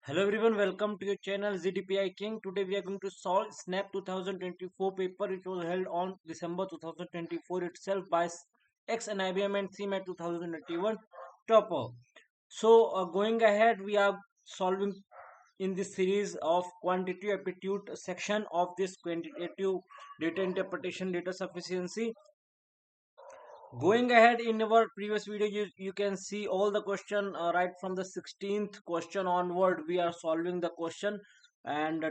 Hello everyone, welcome to your channel ZDPI King. Today we are going to solve SNAP 2024 paper which was held on December 2024 itself by Ex-NIBM and CMAT 2021 topper. Going ahead, we are solving in this series of quantitative aptitude section of this quantitative data interpretation data sufficiency. Going ahead, in our previous video, you can see all the question right from the 16th question onward. We are solving the question, and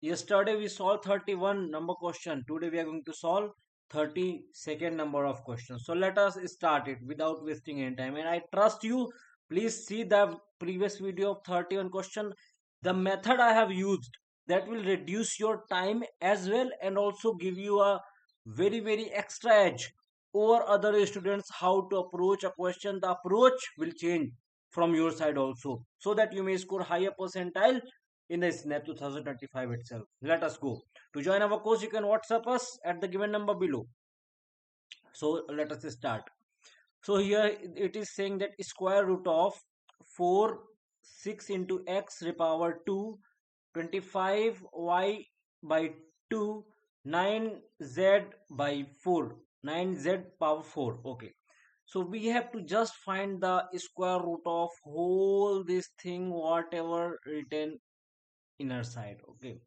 yesterday we solved 31 number question. Today we are going to solve 32nd number of questions. So let us start it without wasting any time. And I trust you. Please see the previous video of 31 question. The method I have used that will reduce your time as well and also give you a very extra edge over other students how to approach a question. The approach will change from your side also so that you may score higher percentile in the snap 2025 itself. Let us go. To join our course, you can WhatsApp us at the given number below. So let us start. So here it is saying that square root of 4 6 into x to the power 2 25 y by 2 9z by 4 9z power 4. Okay, so we have to just find the square root of whole this thing whatever written inner side. Okay,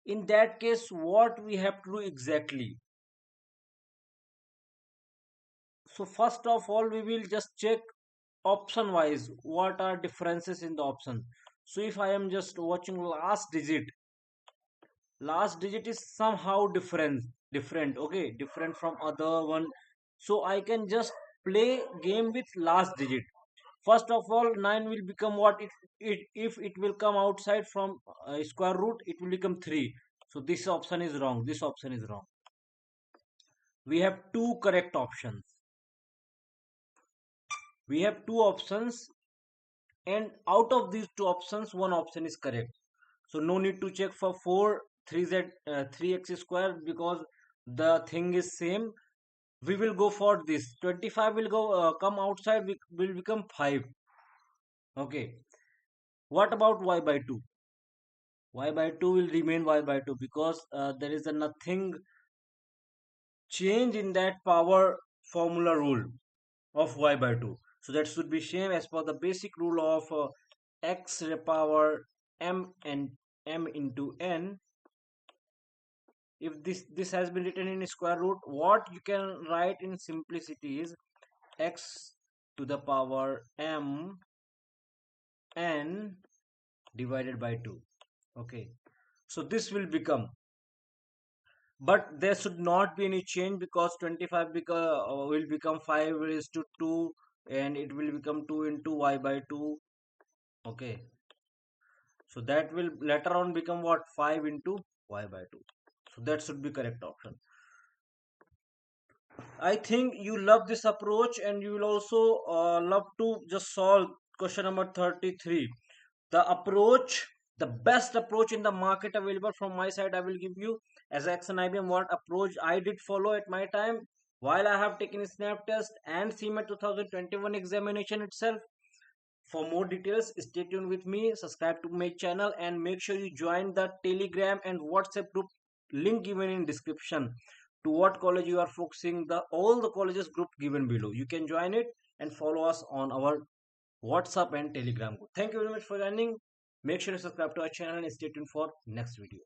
in that case what we have to do exactly? So first of all we will just check option wise what are differences in the option. So if I am just watching last digit is somehow different. Okay, different from other one. So I can just play game with last digit. First of all, 9 will become what? If it will come outside from square root, it will become 3. So this option is wrong, this option is wrong. We have two correct options. We have two options, and out of these two options one option is correct. So no need to check for 4 3z 3x square because the thing is same. We will go for this. 25 will go come outside, will become 5. Okay, what about y by 2? Y by 2 will remain y by 2 because there is a nothing change in that power formula rule of y by 2. So that should be same as per the basic rule of x to the power m and m into n. If this has been written in square root, what you can write in simplicity is x to the power m n divided by 2. Okay, so this will become, but there should not be any change because 25 will become 5 raised to 2 and it will become 2 into y by 2. Okay, so that will later on become what? 5 into y by 2. So that should be correct option. I think you love this approach and you will also love to just solve question number 33. The approach, the best approach in the market available from my side, I will give you as Ex-NIBM what approach I did follow at my time while I have taken snap test and CMAT 2021 examination itself. For more details, stay tuned with me, subscribe to my channel and make sure you join the Telegram and WhatsApp group link given in description. To what college you are focusing, the all the colleges group given below. You can join it and follow us on our WhatsApp and Telegram group. Thank you very much for joining. Make sure to subscribe to our channel and stay tuned for next video.